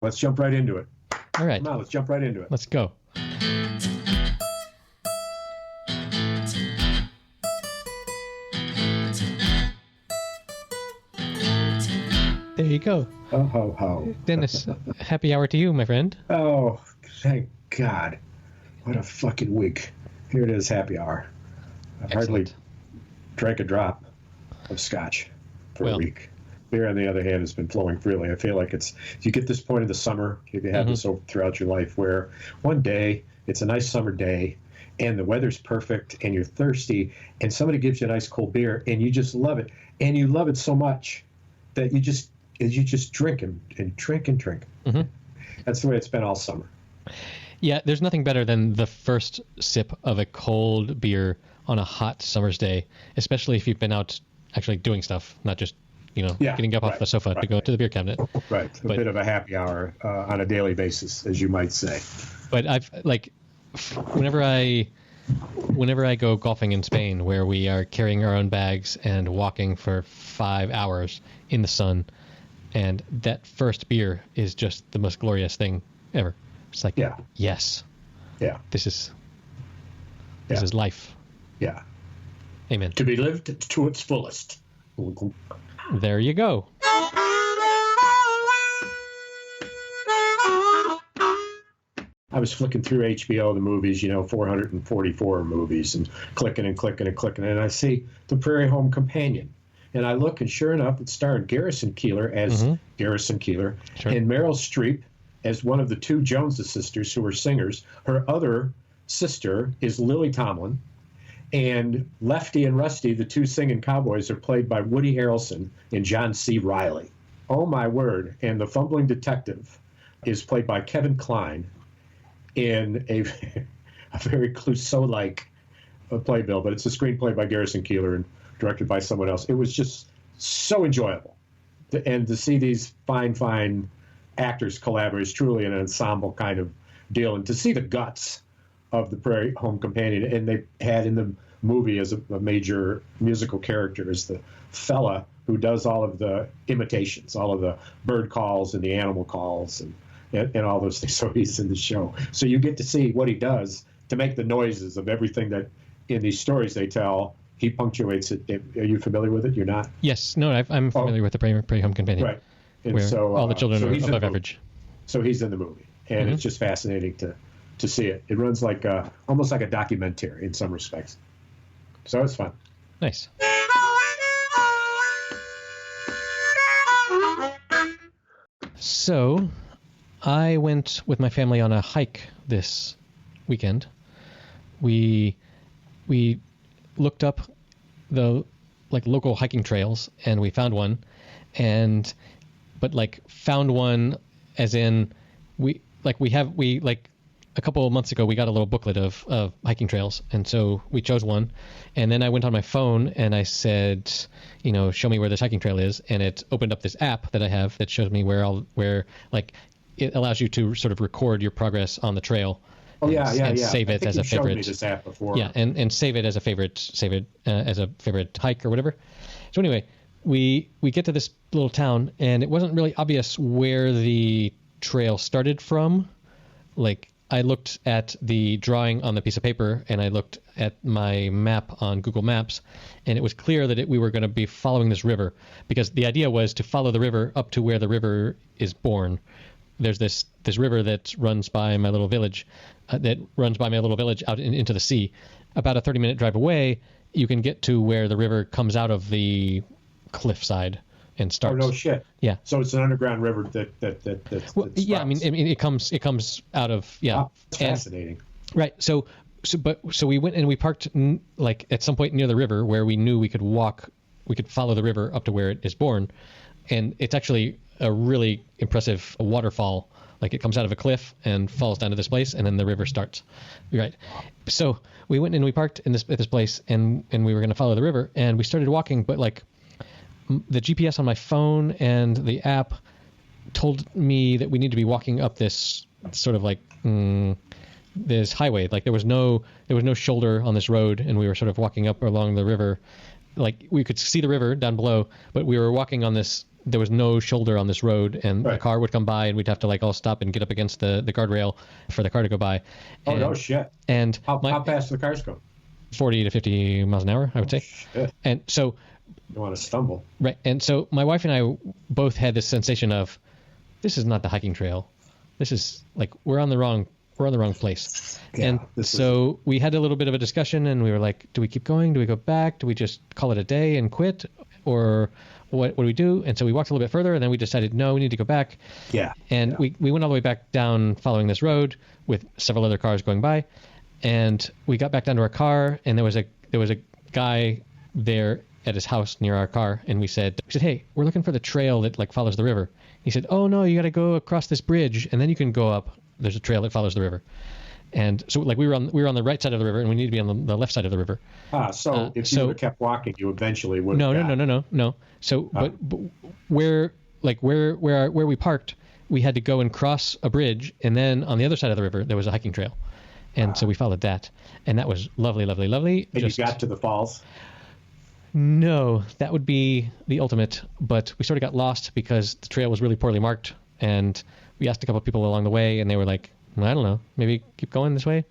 Let's jump right into it. All right. Come on, let's jump right into it. Let's go. There you go. Oh, ho, ho. Dennis, happy hour to you, my friend. Oh, thank God. What a fucking week. Here it is, happy hour. I've hardly drank a drop of scotch for a week. Beer, on the other hand, has been flowing freely. I feel like you get this point in the summer, you have this throughout your life, where one day, it's a nice summer day, and the weather's perfect, and you're thirsty, and somebody gives you a nice cold beer, and you just love it. And you love it so much that you just drink and drink and drink. Mm-hmm. That's the way it's been all summer. Yeah, there's nothing better than the first sip of a cold beer on a hot summer's day, especially if you've been out actually doing stuff, not just getting up off the sofa to go to the beer cabinet. Right, a bit of a happy hour on a daily basis, as you might say. But I've whenever I go golfing in Spain, where we are carrying our own bags and walking for 5 hours in the sun, and that first beer is just the most glorious thing ever. It's like, yes, this is life. Yeah, amen. To be lived to its fullest. There you go. I was flicking through HBO, the movies, 444 movies, and clicking, and I see The Prairie Home Companion. And I look, and sure enough, it starred Garrison Keillor as Garrison Keillor, and Meryl Streep as one of the two Joneses sisters who were singers. Her other sister is Lily Tomlin. And Lefty and Rusty, the two singing cowboys, are played by Woody Harrelson and John C. Reilly. Oh, my word. And the fumbling detective is played by Kevin Kline in a very Clouseau-like playbill, but it's a screenplay by Garrison Keillor and directed by someone else. It was just so enjoyable. And to see these fine actors collaborate is truly an ensemble kind of deal. And to see the guts of the Prairie Home Companion, and they had in the movie as a major musical character is the fella who does all of the imitations, all of the bird calls and the animal calls and all those things. So he's in the show. So you get to see what he does to make the noises of everything that in these stories they tell. He punctuates it. Are you familiar with it? You're not? Yes. No, I'm familiar with the Prairie Home Companion. Right. And where so, all the children are above average. So he's in the movie, and it's just fascinating to see it. It runs like almost like a documentary in some respects. So it's fun. Nice. So I went with my family on a hike this weekend. We looked up the local hiking trails, and we found one, but found one as in we a couple of months ago, we got a little booklet of hiking trails, and so we chose one. And then I went on my phone and I said, show me where this hiking trail is, and it opened up this app that I have that shows me where it allows you to sort of record your progress on the trail. Oh, and save it as a favorite. Me this app before. Yeah, and save it as a favorite. Save it as a favorite hike or whatever. So anyway, we get to this little town, and it wasn't really obvious where the trail started from. I looked at the drawing on the piece of paper, and I looked at my map on Google Maps, and it was clear that we were going to be following this river, because the idea was to follow the river up to where the river is born. There's this river that runs by my little village, out into the sea. About a 30-minute drive away, you can get to where the river comes out of the cliffside and starts. Oh, no shit. Yeah. So it's an underground river that well, yeah, I mean it comes out of Wow, that's fascinating. Right. So we went and we parked at some point near the river where we knew we could follow the river up to where it is born, and it's actually a really impressive waterfall. It comes out of a cliff and falls down to this place, and then the river starts. Right. So we went and we parked at this place, and we were going to follow the river, and we started walking, but the GPS on my phone and the app told me that we need to be walking up this sort of this highway. There was no shoulder on this road, and we were sort of walking up along the river. We could see the river down below, but we were walking on this there was no shoulder on this road, and a Right. car would come by, and we'd have to like all stop and get up against the guardrail for the car to go by. Oh, And, no shit. And How fast do the cars go? 40 to 50 miles an hour, I would say. Shit. And so, You don't want to stumble. right. And so my wife and I both had this sensation of, this is not the hiking trail. This is like, we're on the wrong place. Yeah, And this so we had a little bit of a discussion, and we were like, do we keep going? Do we go back? Do we just call it a day and quit? Or what do we do? And so we walked a little bit further, and then we decided, no, we need to go back. Yeah. And we went all the way back down following this road with several other cars going by. And we got back down to our car, and there was a guy there at his house near our car, and we said, hey, we're looking for the trail that like follows the river. He said, oh no, you got to go across this bridge, and then you can go up. There's a trail that follows the river. And so like we were on the right side of the river, and we need to be on the left side of the river. So if you would have kept walking, you eventually would. No. So but where we parked, we had to go and cross a bridge, and then on the other side of the river there was a hiking trail. And so we followed that, and that was lovely. And you got to the falls? No, that would be the ultimate, but we sort of got lost because the trail was really poorly marked, and we asked a couple of people along the way, and they were like, well, I don't know, maybe keep going this way.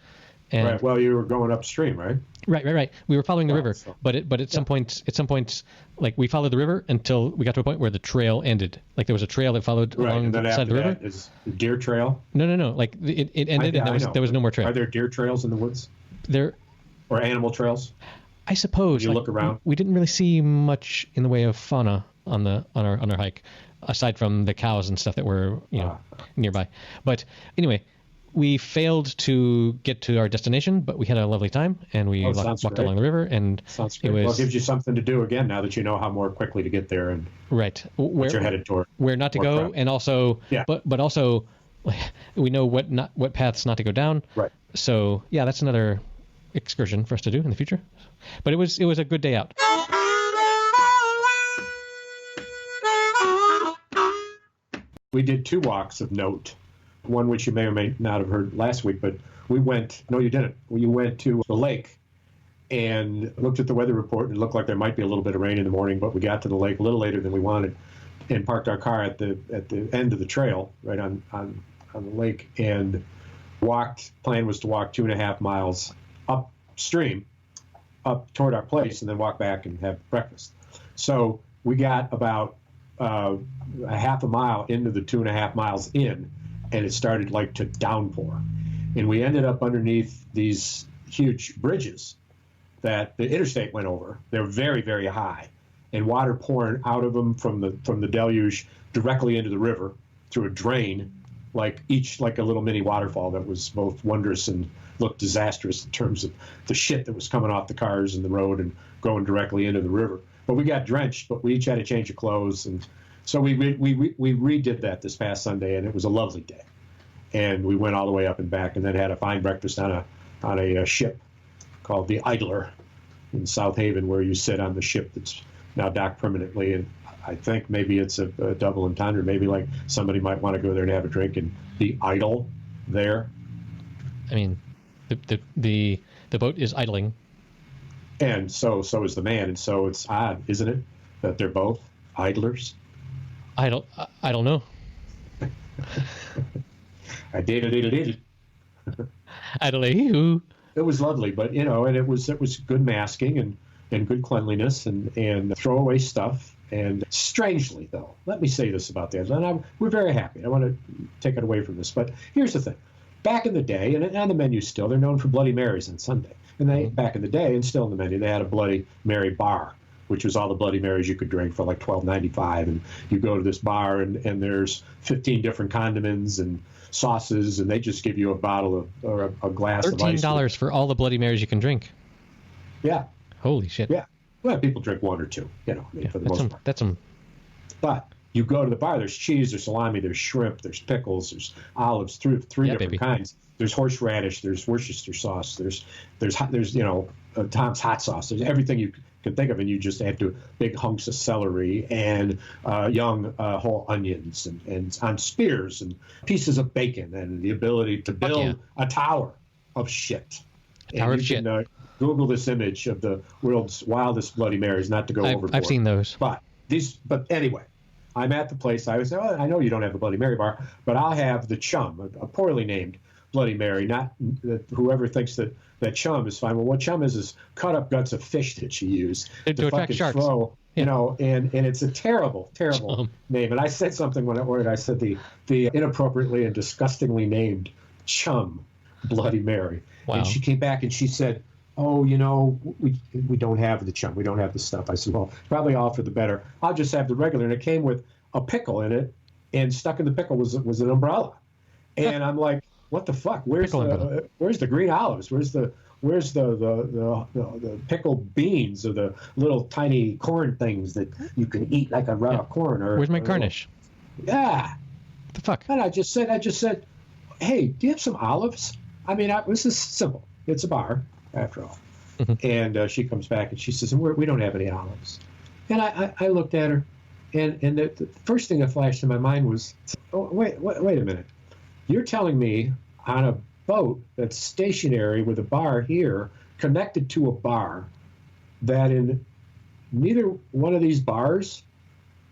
And Right. Well, you were going upstream, right? Right. We were following the river, so- but at some point, like we followed the river until we got to a point where the trail ended. Like there was a trail that followed Right. along And then the side of after the river. that is the deer trail. No. Like it ended, and I know. there was no more trail. Are there deer trails in the woods There, or animal trails? I suppose. You look around? We didn't really see much in the way of fauna on our hike, aside from the cows and stuff that were nearby. But anyway, we failed to get to our destination, but we had a lovely time, and we sounds walked great. along the river, and Sounds it great. was Well, it gives you something to do again now that you know how more quickly to get there and right what you're headed toward. where not to More go, crap. and also Yeah. but also we know what paths not to go down. Right. So yeah, that's another excursion for us to do in the future. But it was a good day out. We did 2 walks of note, one which you may or may not have heard last week, but we went, no, you didn't. We went to the lake and looked at the weather report, and it looked like there might be a little bit of rain in the morning, but we got to the lake a little later than we wanted and parked our car at the end of the trail, right on the lake, and plan was to walk 2.5 miles upstream, up toward our place, and then walk back and have breakfast. So we got about a half a mile into the 2.5 miles in, and it started like to downpour, and we ended up underneath these huge bridges that the interstate went over. They're very, very high, and water pouring out of them from the deluge directly into the river through a drain, like a little mini waterfall that was both wondrous and looked disastrous in terms of the shit that was coming off the cars and the road and going directly into the river. But we got drenched, but we each had a change of clothes, and so we redid that this past Sunday, and it was a lovely day. And we went all the way up and back, and then had a fine breakfast on a ship called the Idler in South Haven, where you sit on the ship that's now docked permanently. And I think maybe it's a double entendre. Maybe like somebody might want to go there and have a drink and be idle there. I mean, the boat is idling. And so is the man. And so it's odd, isn't it, that they're both idlers? I don't know. I did. Idle. It was lovely, but and it was good masking and good cleanliness and throwaway stuff. And strangely, though, let me say this about that. And we're very happy. I want to take it away from this, but here's the thing: back in the day, and on the menu still, they're known for Bloody Marys on Sunday. And they back in the day, and still in the menu, they had a Bloody Mary bar, which was all the Bloody Marys you could drink for like $12.95. And you go to this bar, and there's 15 different condiments and sauces, and they just give you a bottle of or a glass of ice. $13 for all the Bloody Marys you can drink. Yeah. Holy shit. Yeah. Well, people drink 1 or 2, for the most part. That's some. But you go to the bar, there's cheese, there's salami, there's shrimp, there's pickles, there's olives, three different baby. kinds. There's horseradish, there's Worcester sauce, there's Tom's hot sauce. There's everything you can think of, and you just add to big hunks of celery and young whole onions and on spears and pieces of bacon and the ability to build a tower of shit. Tower of shit. Google this image of the world's wildest Bloody Marys, not to go overboard. I've seen those. But anyway, I'm at the place. I would say, oh, I know you don't have the Bloody Mary bar, but I'll have the Chum, a poorly named Bloody Mary. Not whoever thinks that Chum is fine. Well, what Chum is cut up guts of fish that you use to attract fucking sharks. Throw. Yeah. You know, and it's a terrible Chum. name. And I said something when I ordered. I said the inappropriately and disgustingly named Chum Bloody Mary. Wow. And she came back and she said, oh, you know, we don't have the Chum. We don't have the stuff. I said, well, probably all for the better. I'll just have the regular. And it came with a pickle in it, and stuck in the pickle was an umbrella. And I'm like, what the fuck? Where's the green olives? Where's the pickled beans or the little tiny corn things that you can eat like a raw corn? Or where's my garnish? Yeah. What the fuck? And I just said, hey, do you have some olives? I mean, this is simple. It's a bar, after all. Mm-hmm. And she comes back and she says, we don't have any olives. And I looked at her, and the first thing that flashed in my mind was, oh, wait a minute. You're telling me on a boat that's stationary with a bar here, connected to a bar, that in neither one of these bars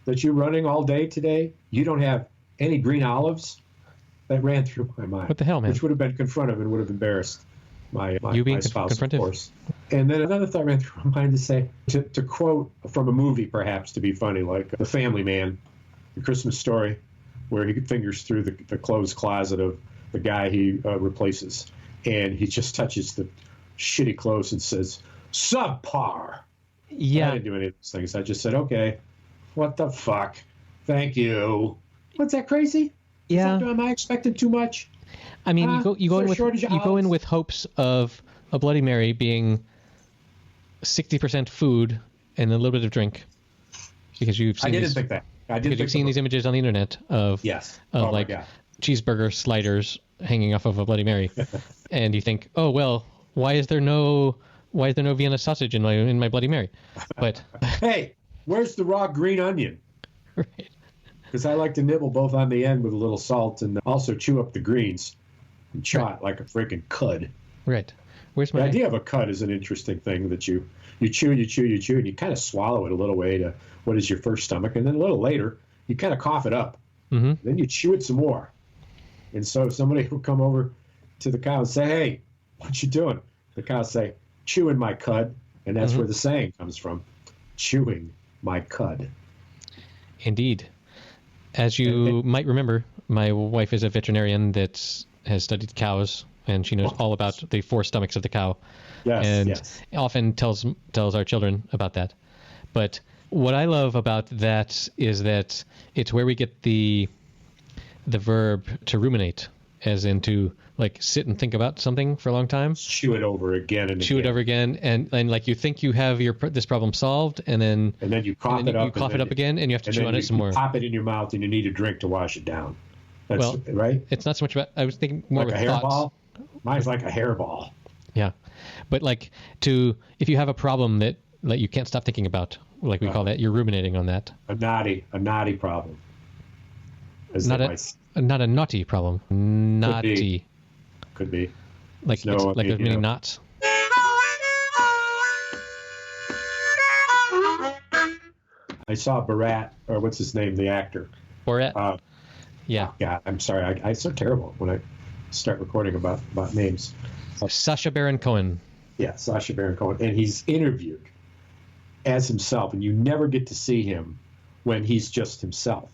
that you're running all day today, you don't have any green olives? That ran through my mind. What the hell, man? Which would have been confrontive and would have embarrassed my spouse, confrontive? of course. And then another thought ran through my mind to say, to quote from a movie, perhaps, to be funny, like The Family Man, The Christmas Story, where he fingers through the clothes closet of the guy he replaces, and he just touches the shitty clothes and says, subpar. Yeah. I didn't do any of those things. I just said, okay, what the fuck? Thank you. What's that, crazy? Yeah. Am I expecting too much? I mean, you go in with hopes of a Bloody Mary being 60% food and a little bit of drink, because you've seen. I didn't think that. Because you've seen these images on the internet of like cheeseburger sliders hanging off of a Bloody Mary, and you think, oh well, why is there no Vienna sausage in my Bloody Mary? But hey, where's the raw green onion? Right. Because I like to nibble both on the end with a little salt and also chew up the greens and chaw it like a freaking cud. Right. Where's my... The idea of a cud is an interesting thing that you chew, and you kind of swallow it a little way to what is your first stomach, and then a little later you kind of cough it up. Mm-hmm. Then you chew it some more. And so somebody will come over to the cow and say, hey, what you doing? The cow will say, chewing my cud. And that's where the saying comes from, chewing my cud. Indeed. As you might remember, my wife is a veterinarian that has studied cows, and she knows all about the four stomachs of the cow. Yes, often tells our children about that. But what I love about that is that it's where we get the verb to ruminate, as in to like sit and think about something for a long time. Chew it over again and chew again. it over again, and like you think you have this problem solved, and then you cough it up. You cough it up again, and you have to chew on it some more. Pop it in your mouth, and you need a drink to wash it down. That's right. It's not so much about. I was thinking more like of a thoughts. hairball. Mine's like a hairball. Yeah, but like if you have a problem that you can't stop thinking about, like we call that, you're ruminating on that. A naughty problem. Not a naughty problem. Naughty. Could be. Like there's many knots. I saw Borat, or what's his name, the actor. Borat? Yeah. God, I'm sorry. I'm so terrible when I start recording about names. Sacha Baron Cohen. Yeah, Sacha Baron Cohen. And he's interviewed as himself, and you never get to see him when he's just himself.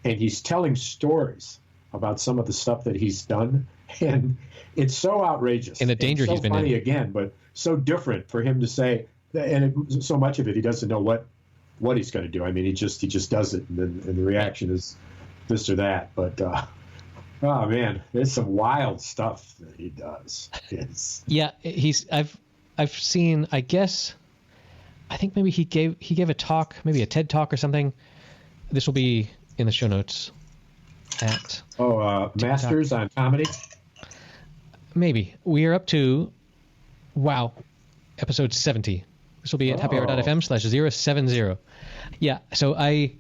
And he's telling stories about some of the stuff that he's done, and it's so outrageous. And the danger he's been in. So funny again, but so different for him to say, and so much of it, he doesn't know what he's going to do. I mean, he just does it, and the reaction is this or that. But oh man, there's some wild stuff that he does. Yeah, I've seen. I think maybe he gave a talk, maybe a TED talk or something. This will be in the show notes. Masters on Comedy. Maybe we are up to episode 70. This will be at happyhour.fm/070. Yeah, so I've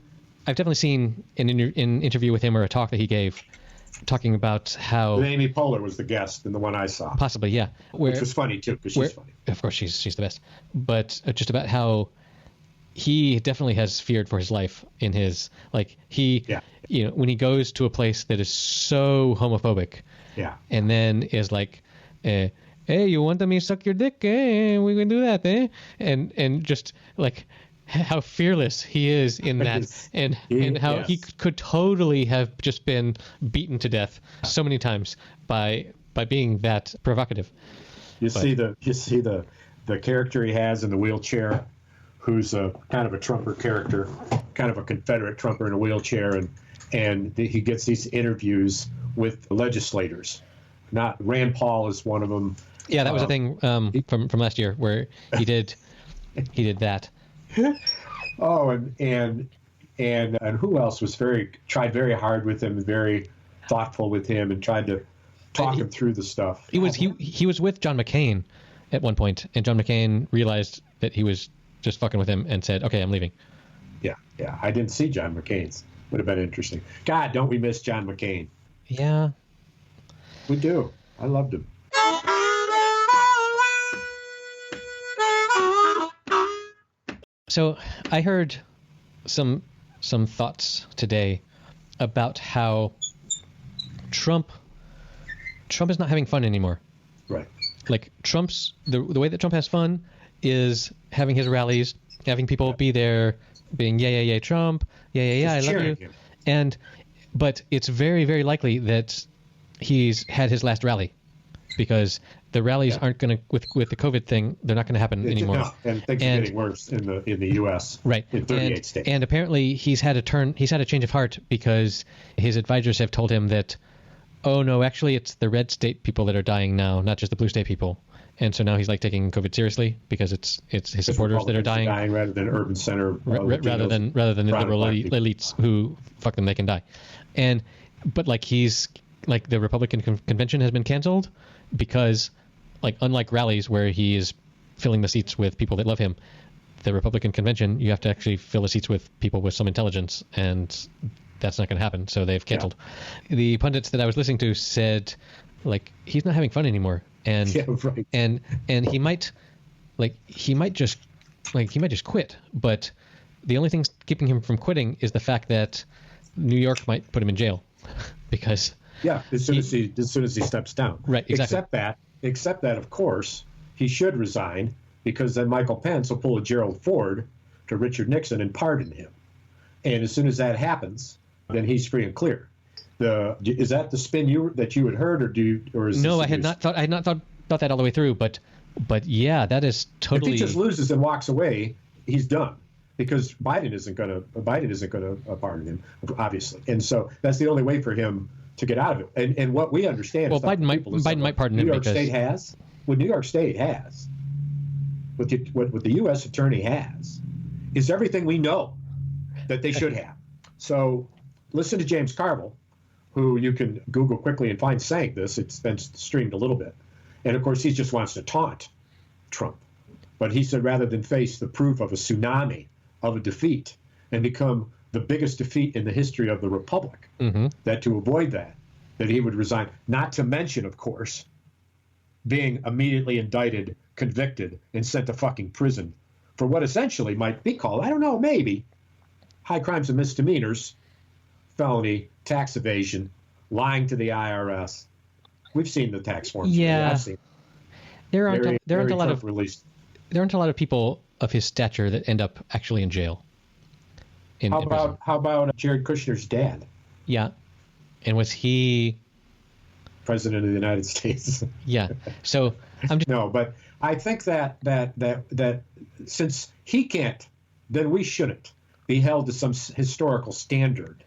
definitely seen an interview with him or a talk that he gave talking about how... Amy Poehler was the guest in the one I saw. Possibly, yeah. Which was funny, too, because she's funny. Of course, she's the best. But just about how he definitely has feared for his life in his, like, he, you know, when he goes to a place that is so homophobic, and then is like, hey, you want me to suck your dick? Eh? We can do that, eh? And just like how fearless he is in that, and how he could totally have just been beaten to death so many times by being that provocative. You see the character he has in the wheelchair, who's a kind of a Trumper character, kind of a Confederate Trumper in a wheelchair, and he gets these interviews with legislators. Not Rand Paul is one of them. Yeah, that was a thing from last year where he did that. Oh, and who else was tried very hard with him, and very thoughtful with him, and tried to talk him through the stuff. He was with John McCain at one point, and John McCain realized that he was just fucking with him and said, "Okay, I'm leaving." Yeah. I didn't see John McCain's. Would have been interesting. God, don't we miss John McCain? Yeah, we do. I loved him. So I heard some thoughts today about how Trump is not having fun anymore. Right. Like the way that Trump has fun is having his rallies, having people be there, being yeah Trump, yeah I love you, him. But it's very, very likely that he's had his last rally, because the rallies aren't going to, with the COVID thing, they're not going to happen anymore. No, and things are getting worse in the U.S. Right. In 38 states. And apparently he's had a change of heart, because his advisors have told him that, oh no, actually it's the red state people that are dying now, not just the blue state people. And so now he's like taking COVID seriously, because it's his supporters that are dying rather than urban center, rather than the liberal elites who, fuck them, they can die. But like he's like, the Republican convention has been canceled because, like, unlike rallies where he is filling the seats with people that love him, the Republican convention, you have to actually fill the seats with people with some intelligence, and that's not going to happen. So they've canceled. Yeah. The pundits that I was listening to said, like, he's not having fun anymore, and and he might just quit. But the only thing keeping him from quitting is the fact that New York might put him in jail, because as soon as he steps down. Right. Exactly. Except that, of course, he should resign, because then Michael Pence will pull a Gerald Ford to Richard Nixon and pardon him. And as soon as that happens, then he's free and clear. Is that the spin that you had heard, or is no? I had not thought that all the way through, but yeah, that is totally. If he just loses and walks away, he's done, because Biden isn't going to pardon him, obviously, and so that's the only way for him to get out of it. And what we understand, well, Biden might pardon him, because what New York State has, what the U.S. attorney has, is everything we know that they should have. So listen to James Carville, who you can Google quickly and find saying this. It's been streamed a little bit. And, of course, he just wants to taunt Trump. But he said, rather than face the proof of a tsunami of a defeat and become the biggest defeat in the history of the republic, that to avoid that he would resign. Not to mention, of course, being immediately indicted, convicted, and sent to fucking prison for what essentially might be called, I don't know, maybe, high crimes and misdemeanors, felony, tax evasion, lying to the IRS. We've seen the tax forms. Yeah. I've seen. There aren't a lot of people of his stature that end up actually in jail. How about Jared Kushner's dad? Yeah. And was he president of the United States? Yeah. So I'm just no, but I think that since he can't, then we shouldn't be held to some historical standard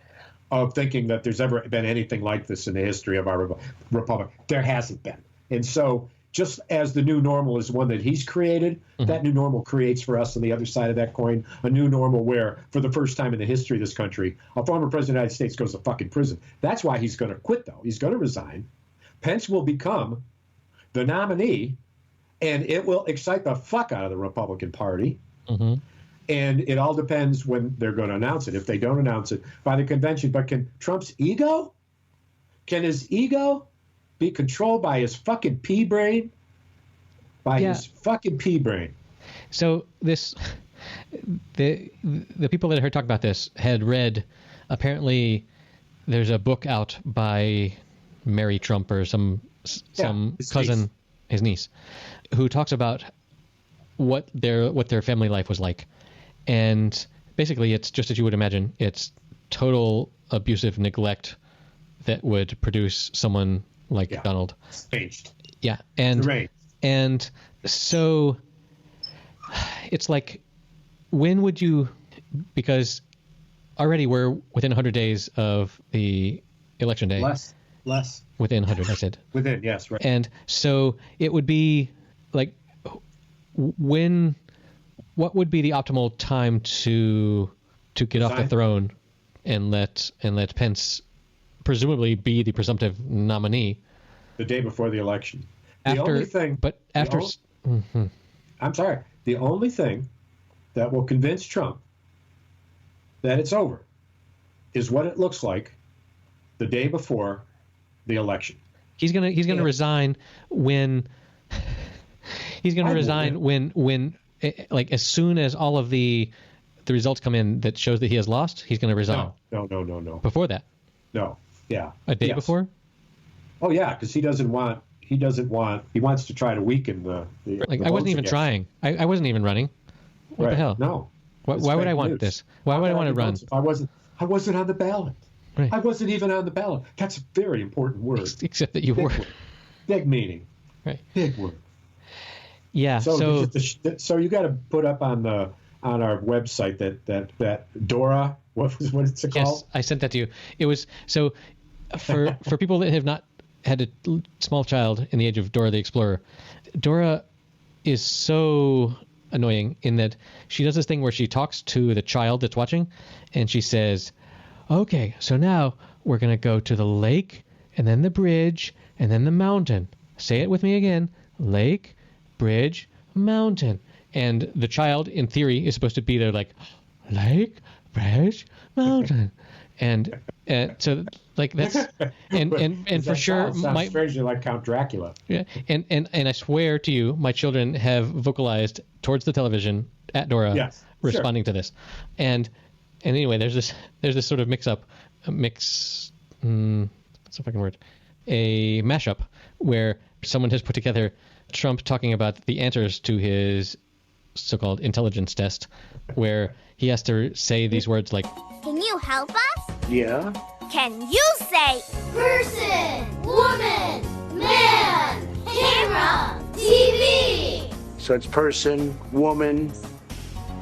of thinking that there's ever been anything like this in the history of our republic. There hasn't been. And so just as the new normal is one that he's created, that new normal creates for us on the other side of that coin a new normal where, for the first time in the history of this country, a former president of the United States goes to fucking prison. That's why he's going to quit, though. He's going to resign. Pence will become the nominee, and it will excite the fuck out of the Republican Party. And it all depends when they're going to announce it. If they don't announce it by the convention, but can Trump's ego? Can his ego be controlled by his fucking pea brain? His fucking pea brain. So this the people that I heard talk about this had read, apparently there's a book out by Mary Trump or some his cousin, niece. his niece, who talks about what their family life was like. And basically it's just as you would imagine. It's total abusive neglect that would produce someone like Donald. Staged. Yeah. And so it's like, when would you, because already we're within 100 days of the election day. Less. Within 100, I said. Within, yes, right. And so it would be like, what would be the optimal time to get off the throne and let Pence presumably be the presumptive nominee? The day before the election. I'm sorry. The only thing that will convince Trump that it's over is what it looks like the day before the election. He's gonna resign when like as soon as all of the results come in that shows that he has lost, he's gonna resign. No. Before that. No. Yeah. A day before? Oh yeah, because he wants to try to weaken the I wasn't even trying. I wasn't even running. What the hell? No. Why would I want this? Why would I want to run? I wasn't on the ballot. Right. I wasn't even on the ballot. That's a very important word. Except that you were. Big meaning. Right. Big word. Yeah. So you got to put up on our website that Dora. What's it called? Yes, I sent that to you. It was so for people that have not had a small child in the age of Dora the Explorer. Dora is so annoying in that she does this thing where she talks to the child that's watching, and she says, "Okay, so now we're gonna go to the lake, and then the bridge, and then the mountain. Say it with me again: lake, bridge, mountain." And the child, in theory, is supposed to be there like, lake, bridge, mountain, and so like that's and for sure sounds strangely like Count Dracula. Yeah, and I swear to you, my children have vocalized towards the television at Dora, responding to this, and anyway, there's this sort of what's the fucking word? A mashup where someone has put together Trump talking about the answers to his so-called intelligence test, where he has to say these words like, "Can you help us?" Yeah. Can you say person, woman, man, camera, TV? So it's person, woman,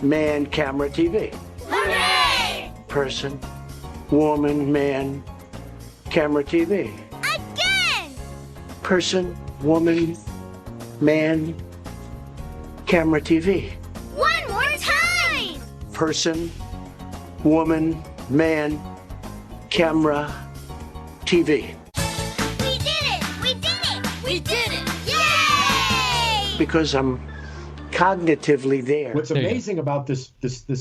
man, camera, TV. Hooray! Person, woman, man, camera, TV. Again! Person, woman, man, camera, TV. One more time! Person, woman, man, camera, TV. We did it! We did it! We did it! Yay! Because I'm cognitively there. What's amazing about this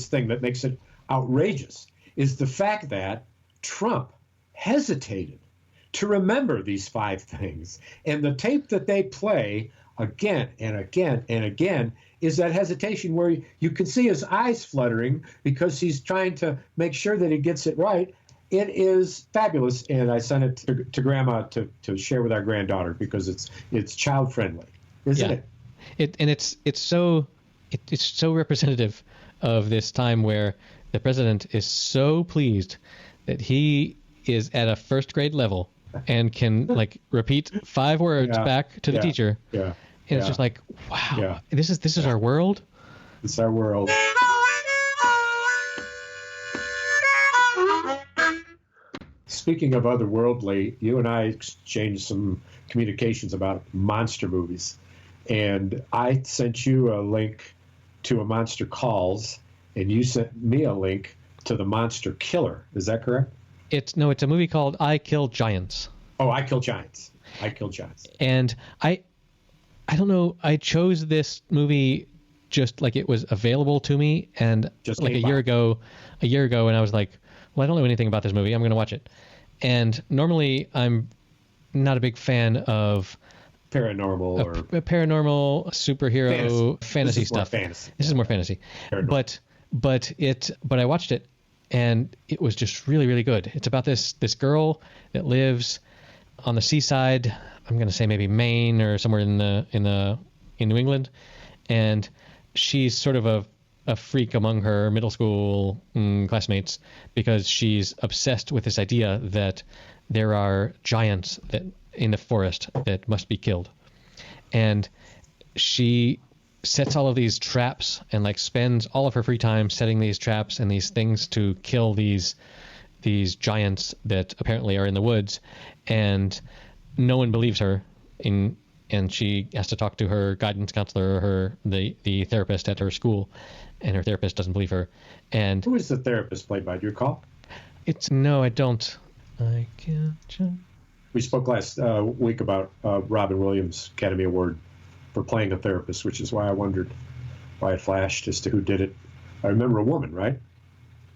thing that makes it outrageous is the fact that Trump hesitated to remember these 5 things. And the tape that they play again and again and again is that hesitation where you can see his eyes fluttering because he's trying to make sure that he gets it right. It is fabulous, and I sent it to Grandma to share with our granddaughter because it's child friendly, isn't it? It's so representative of this time where the president is so pleased that he is at a first grade level and can like repeat 5 words back to the teacher. Yeah. And it's just like, wow, this is our world. It's our world. Speaking of otherworldly, you and I exchanged some communications about monster movies. And I sent you a link to A Monster Calls, and you sent me a link to The Monster Killer. Is that correct? It's a movie called I Kill Giants. Oh, I Kill Giants. I Kill Giants. And I don't know, I chose this movie just like it was available to me, and just like a year ago, and I was like, well, I don't know anything about this movie. I'm going to watch it. And normally I'm not a big fan of paranormal or a paranormal superhero fantasy This is more stuff. fantasy. This is more fantasy. But I watched it and it was just really, really good. It's about this girl that lives on the seaside. I'm going to say maybe Maine or somewhere in New England, and she's sort of a freak among her middle school classmates because she's obsessed with this idea that there are giants that in the forest that must be killed. And she sets all of these traps and like spends all of her free time setting these traps and these things to kill these giants that apparently are in the woods, and no one believes her and she has to talk to her guidance counselor or the therapist at her school, and her therapist doesn't believe her. And who is the therapist played by? Do you recall? No, I don't. I can't. We spoke last week about Robin Williams' Academy Award for playing a therapist, which is why I wondered why it flashed as to who did it. I remember a woman, right?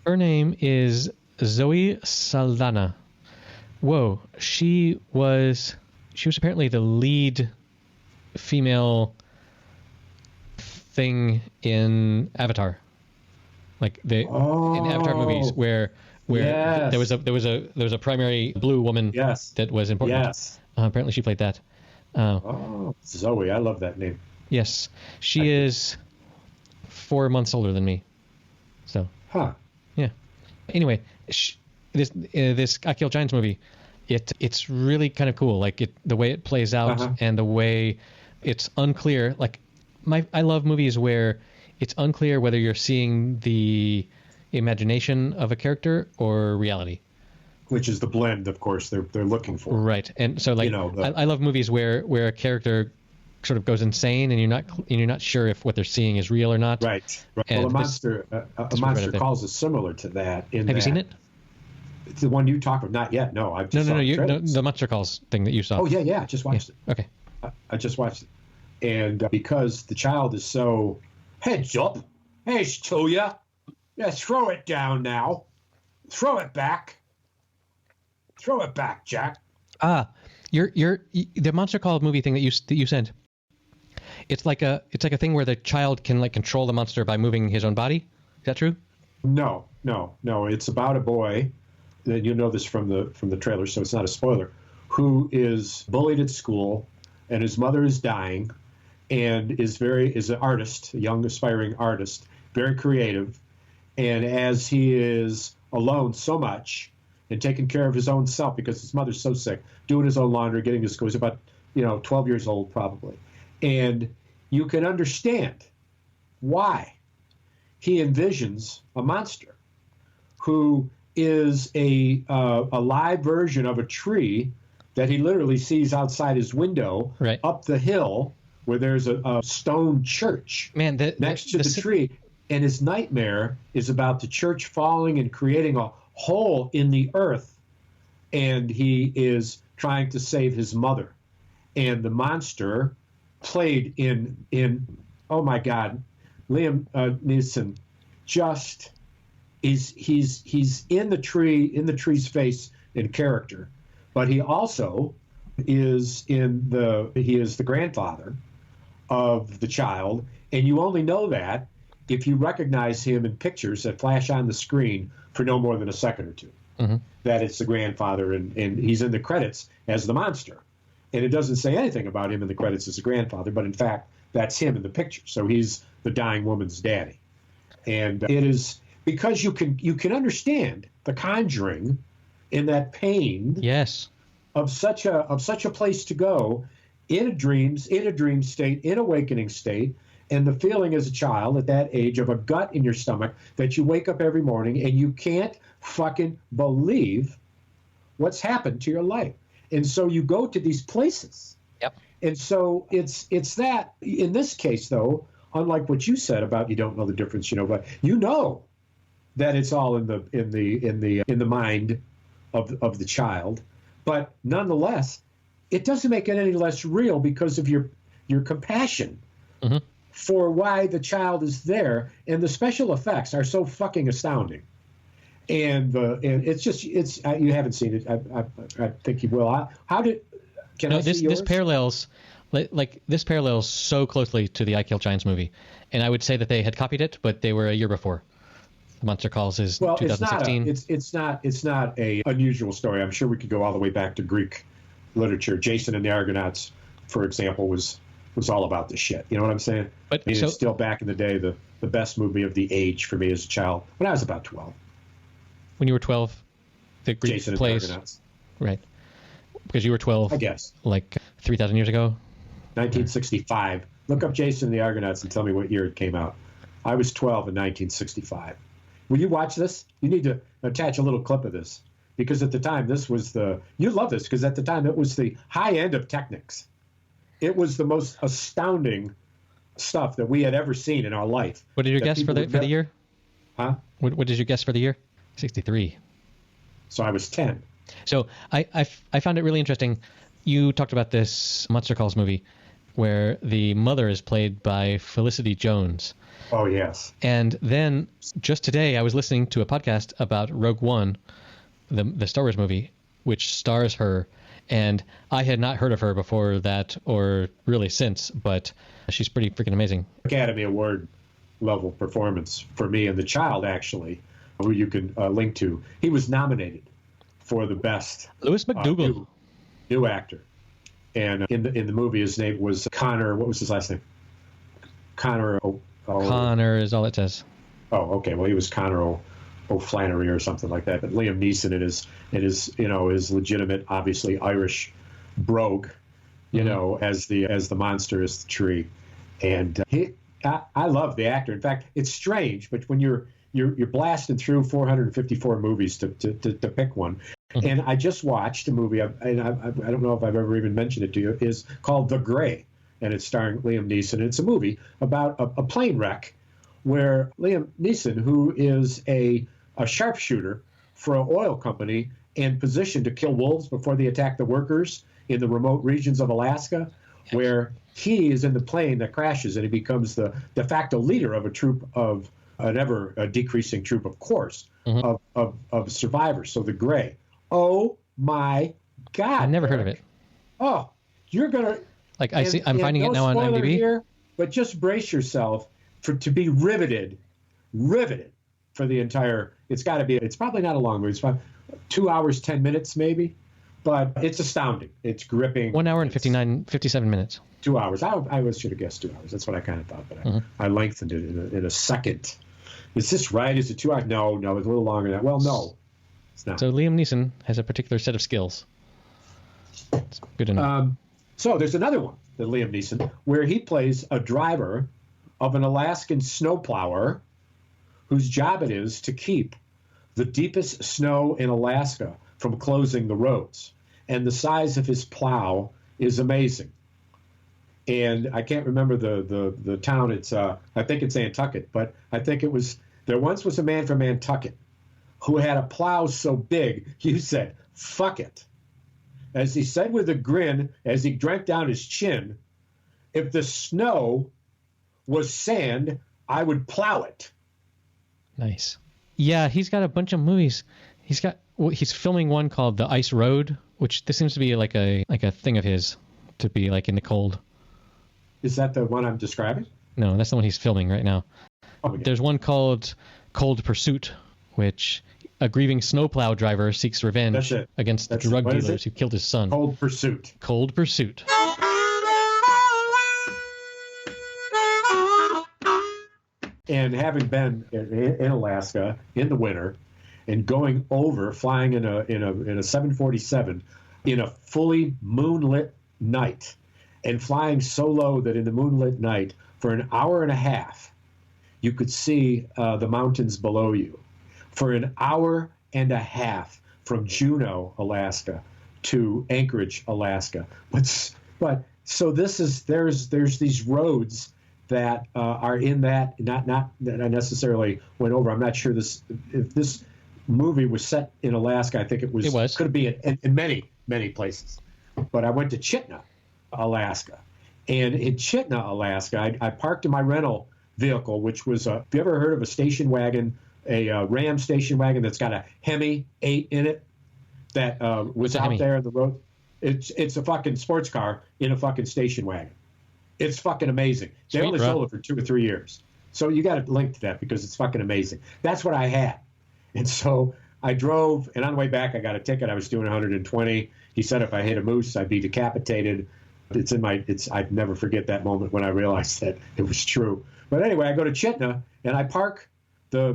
Her name is Zoe Saldana. Whoa, she was apparently the lead female thing in Avatar, like in Avatar movies where yes. there was a primary blue woman that was important. Yes. Apparently she played that. Zoe, I love that name. Yes, she is 4 months older than me. So. Huh. Yeah. Anyway, this I Kill Giants movie, it's really kind of cool. Like the way it plays out and the way it's unclear. Like I love movies where it's unclear whether you're seeing the imagination of a character or reality. Which is the blend, of course, they're looking for. Right, and so like I love movies where a character sort of goes insane and you're not sure if what they're seeing is real or not. Right. Well, a monster calls is similar to that. Have you seen it? It's the one you talked about. Not yet. No, I've just saw the Monster Calls thing that you saw. Oh yeah, I just watched it. Okay. I just watched it, and because the child is so heads up, here's to ya. Yeah, throw it down now. Throw it back. Throw it back, Jack. You're the Monster Call movie thing that you sent. It's like a thing where the child can like control the monster by moving his own body. Is that true? No. It's about a boy. You know this from the trailer, so it's not a spoiler. Who is bullied at school, and his mother is dying, and is an artist, a young aspiring artist, very creative, and as he is alone so much and taking care of his own self because his mother's so sick, doing his own laundry, getting to school. He's about 12 years old probably, and you can understand why he envisions a monster who is a live version of a tree that he literally sees outside his window up the hill where there's a stone church next to the tree. And his nightmare is about the church falling and creating a hole in the earth. And he is trying to save his mother. And the monster played in oh my God, Liam Neeson is he's in the tree's face in character, but he also is the grandfather of the child, and you only know that if you recognize him in pictures that flash on the screen for no more than a second or two. Mm-hmm. That it's the grandfather, and he's in the credits as the monster, and it doesn't say anything about him in the credits as the grandfather, but in fact that's him in the picture. So he's the dying woman's daddy, and it is because you can understand the conjuring in that pain. Yes. Of such a place to go in a dream state, in awakening state, and the feeling as a child at that age of a gut in your stomach that you wake up every morning and you can't fucking believe what's happened to your life. And so you go to these places. Yep. And so it's that in this case though, unlike what you said about you don't know the difference, but you know that it's all in the mind of the child. But nonetheless, it doesn't make it any less real because of your compassion for why the child is there, and the special effects are so fucking astounding. And it's you haven't seen it. I think you will. Can I see yours? This parallels like this parallels so closely to the I Kill Giants movie, and I would say that they had copied it, but they were a year before. The Monster Calls is 2016. It's not a unusual story. I'm sure we could go all the way back to Greek literature. Jason and the Argonauts, for example, was all about this shit. You know what I'm saying? But it's still back in the day the best movie of the age for me as a child when I was about 12. When you were 12, the Greek Jason plays, and the Argonauts. right? Because you were 12, I guess, like 3,000 years ago. 1965. Look up Jason and the Argonauts and tell me what year it came out. I was 12 in 1965. Will you watch this? You need to attach a little clip of this because at the time you love this because at the time it was the high end of Technics. It was the most astounding stuff that we had ever seen in our life. What did you guess for the year? Huh? What did you guess for the year? 63. So I was 10. So I found it really interesting. You talked about this Monster Calls movie where the mother is played by Felicity Jones. Oh, yes. And then just today I was listening to a podcast about Rogue One, the Star Wars movie, which stars her. And I had not heard of her before that or really since, but she's pretty freaking amazing. Academy Award level performance for me and the child, actually, who you can link to. He was nominated for the best Louis McDougall, new actor. And in the movie, his name was Connor. What was his last name? Connor. Connor is all it says. Oh, okay. Well, he was Connor O'Flannery or something like that. But Liam Neeson in his legitimate, obviously Irish brogue, as the monster is the tree, and I love the actor. In fact, it's strange, but when you're blasting through 454 movies to pick one. Mm-hmm. And I just watched a movie, and I don't know if I've ever even mentioned it to you, is called The Gray, and it's starring Liam Neeson. It's a movie about a plane wreck where Liam Neeson, who is a sharpshooter for an oil company and positioned to kill wolves before they attack the workers in the remote regions of Alaska, where he is in the plane that crashes and he becomes the de facto leader of a troop of an ever decreasing troop, of course, mm-hmm. of survivors. So The Gray. Oh my God! I've never heard of it. Oh, you're gonna like I see. I'm finding it now on IMDb. Here, but just brace yourself to be riveted for the entire. It's got to be. It's probably not a long movie. It's about 2 hours 10 minutes maybe, but it's astounding. It's gripping. 1 hour and 57 minutes. 2 hours. I should have guessed 2 hours. That's what I kind of thought, but I lengthened it in a second. Is this right? Is it 2 hours? No, it's a little longer than that. Well, no. So Liam Neeson has a particular set of skills. It's good enough. So there's another one that Liam Neeson, where he plays a driver of an Alaskan snowplower whose job it is to keep the deepest snow in Alaska from closing the roads. And the size of his plow is amazing. And I can't remember the town. It's I think it's Nantucket, but I think there once was a man from Nantucket who had a plow so big, you said, fuck it. As he said with a grin, as he drank down his chin, if the snow was sand, I would plow it. Nice. Yeah, he's got a bunch of movies. He's filming one called The Ice Road, which this seems to be like a thing of his to be like in the cold. Is that the one I'm describing? No, that's the one he's filming right now. Oh, yeah. There's one called Cold Pursuit, which a grieving snowplow driver seeks revenge against the drug dealers who killed his son. Cold Pursuit. Cold Pursuit. And having been in Alaska in the winter and going over, flying in a 747 in a fully moonlit night and flying so low that in the moonlit night for an hour and a half, you could see the mountains below you. For an hour and a half from Juneau, Alaska, to Anchorage, Alaska. But so there's these roads that are in that, not that I necessarily went over. I'm not sure if this movie was set in Alaska. I think it was. Could be in many places. But I went to Chitina, Alaska, and in Chitina, Alaska, I parked in my rental vehicle, which was have you ever heard of a station wagon? A Ram station wagon that's got a Hemi 8 in it that was out there on the road. It's a fucking sports car in a fucking station wagon. It's fucking amazing. They Sweet, only bro. sold it for 2 or 3 years. So you got to link to that because it's fucking amazing. That's what I had. And so I drove, and on the way back, I got a ticket. I was doing 120. He said if I hit a moose, I'd be decapitated. I'd never forget that moment when I realized that it was true. But anyway, I go to Chitina, and I park the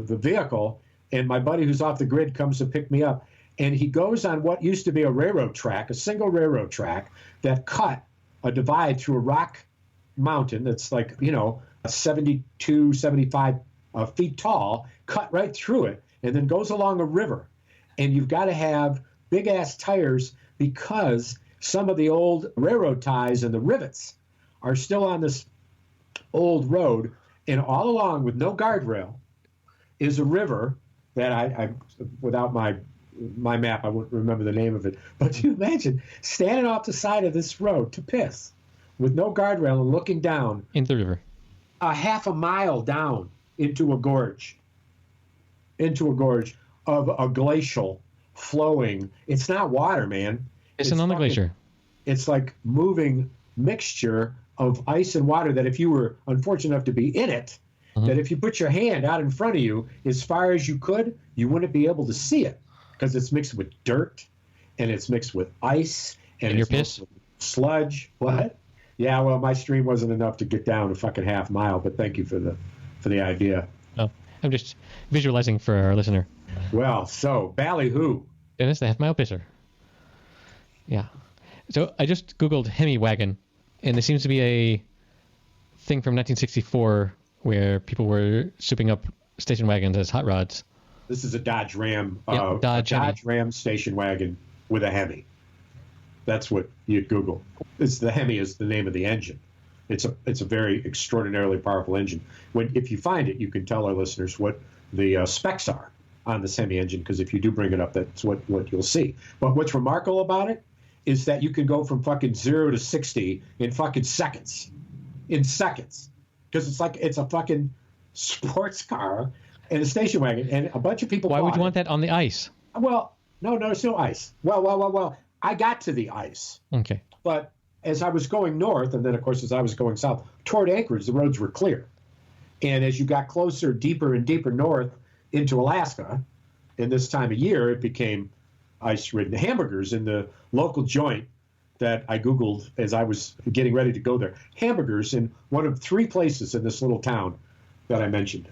vehicle, and my buddy who's off the grid comes to pick me up. And he goes on what used to be a railroad track, a single railroad track that cut a divide through a rock mountain that's like, 72, 75 feet tall, cut right through it, and then goes along a river. And you've got to have big-ass tires because some of the old railroad ties and the rivets are still on this old road. And all along with no guardrail is a river that I without my map, I wouldn't remember the name of it. But do you imagine standing off the side of this road to piss with no guardrail and looking down into the river, a half a mile down into a gorge of a glacial flowing. It's not water, man. It's on the glacier. It's like moving mixture of ice and water that if you were unfortunate enough to be in it, that if you put your hand out in front of you as far as you could, you wouldn't be able to see it because it's mixed with dirt and it's mixed with ice and your it's piss? mixed with sludge. What? Yeah, well, my stream wasn't enough to get down a fucking half mile, but thank you for the idea. Oh, I'm just visualizing for our listener. Well, so ballyhoo. Dennis, the half-mile pisser. Yeah. So I just Googled Hemi-Wagon, and there seems to be a thing from 1964 where people were souping up station wagons as hot rods. This is a Dodge Ram, Yep, Dodge Hemi. Ram station wagon with a Hemi. That's what you'd Google. The Hemi is the name of the engine. It's a very extraordinarily powerful engine. If you find it, you can tell our listeners what the specs are on this Hemi engine, because if you do bring it up, that's what you'll see. But what's remarkable about it is that you can go from fucking 0 to 60 in fucking seconds. In seconds. Because it's a fucking sports car and a station wagon, and a bunch of people. Why would you want that on the ice? Well, no, there's no ice. Well. I got to the ice. Okay. But as I was going north, and then, of course, as I was going south, toward Anchorage, the roads were clear. And as you got closer, deeper and deeper north into Alaska, in this time of year, it became ice-ridden. Hamburgers in the local joint that I Googled as I was getting ready to go there. Hamburgers in one of 3 places in this little town that I mentioned.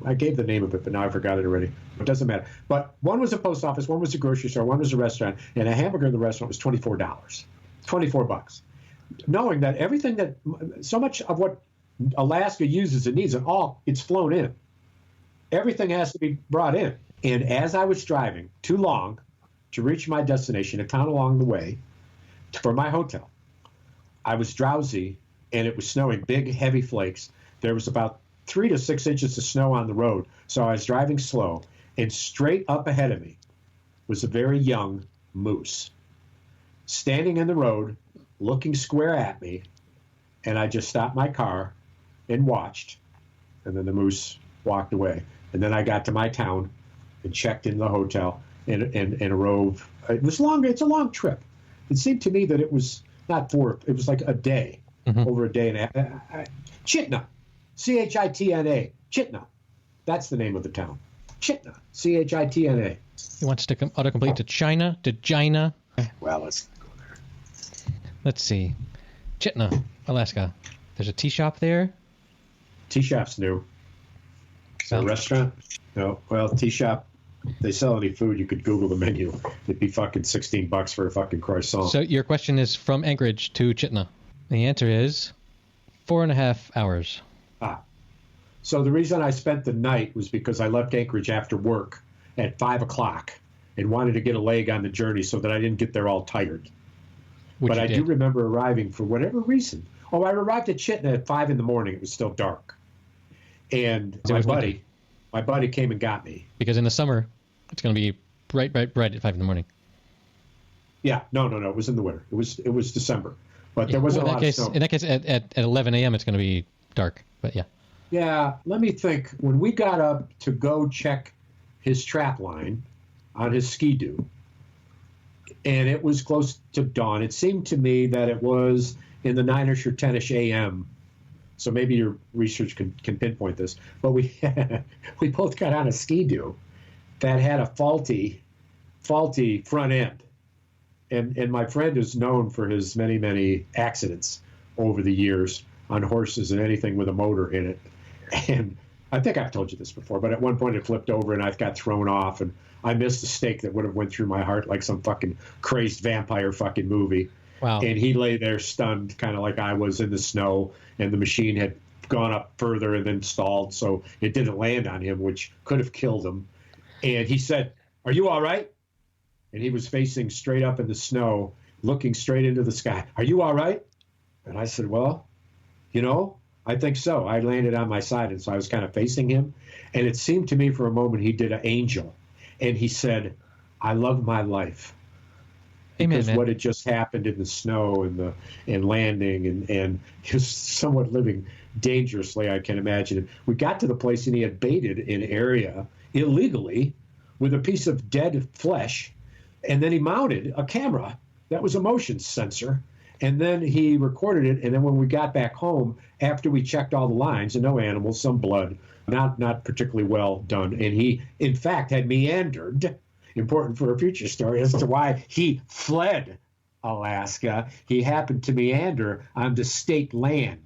I gave the name of it, but now I forgot it already. It doesn't matter. But one was a post office, one was a grocery store, one was a restaurant, and a hamburger in the restaurant was $24. $24. Knowing that everything that, so much of what Alaska uses and needs, it's flown in. Everything has to be brought in. And as I was driving too long to reach my destination, a town along the way, for my hotel, I was drowsy and it was snowing, big, heavy flakes. There was about 3 to 6 inches of snow on the road. So I was driving slow, and straight up ahead of me was a very young moose standing in the road, looking square at me. And I just stopped my car and watched. And then the moose walked away. And then I got to my town and checked in the hotel and arose. It was long. It's a long trip. It seemed to me that it was not it was like a day, over a day and a half. Chitina, Chitna, Chitina. That's the name of the town. Chitina, Chitna. You want to stick autocomplete to China, to Gina? Well, let's go there. Let's see. Chitina, Alaska. There's a tea shop there. Tea shop's new. Is that a restaurant? No. Well, tea shop. They sell any food, you could Google the menu. It'd be fucking $16 for a fucking croissant. So your question is from Anchorage to Chitina. The answer is 4.5 hours. So the reason I spent the night was because I left Anchorage after work at 5 o'clock and wanted to get a leg on the journey so that I didn't get there all tired. But I do remember arriving for whatever reason. I arrived at Chitina at 5 in the morning. It was still dark. And my buddy came and got me. Because in the summer, it's going to be bright at 5 in the morning. Yeah, no. It was in the winter. It was December. But there wasn't a lot of snow. In that case, at 11 a.m., it's going to be dark. But yeah. Yeah, let me think. When we got up to go check his trap line on his Ski-Doo, and it was close to dawn. It seemed to me that it was in the 9ish or 10ish a.m. So maybe your research can pinpoint this. But we both got on a Ski-Doo that had a faulty front end. And my friend is known for his many accidents over the years on horses and anything with a motor in it. And I think I've told you this before, but at one point it flipped over and I got thrown off and I missed a stake that would have went through my heart like some fucking crazed vampire fucking movie. Wow. And he lay there stunned, kind of like I was in the snow, and the machine had gone up further and then stalled, so it didn't land on him, which could have killed him. And he said, "Are you all right?" And he was facing straight up in the snow, looking straight into the sky. "Are you all right?" And I said, "Well, I think so." I landed on my side, and so I was kind of facing him. And it seemed to me for a moment he did an angel. And he said, "I love my life." Because Amen, what had just happened in the snow and landing and he was somewhat living dangerously, I can imagine. We got to the place and he had baited an area illegally with a piece of dead flesh. And then he mounted a camera that was a motion sensor. And then he recorded it. And then when we got back home, after we checked all the lines, and no animals, some blood, not particularly well done. And he, in fact, had meandered, important for a future story, as to why he fled Alaska. He happened to meander onto state land,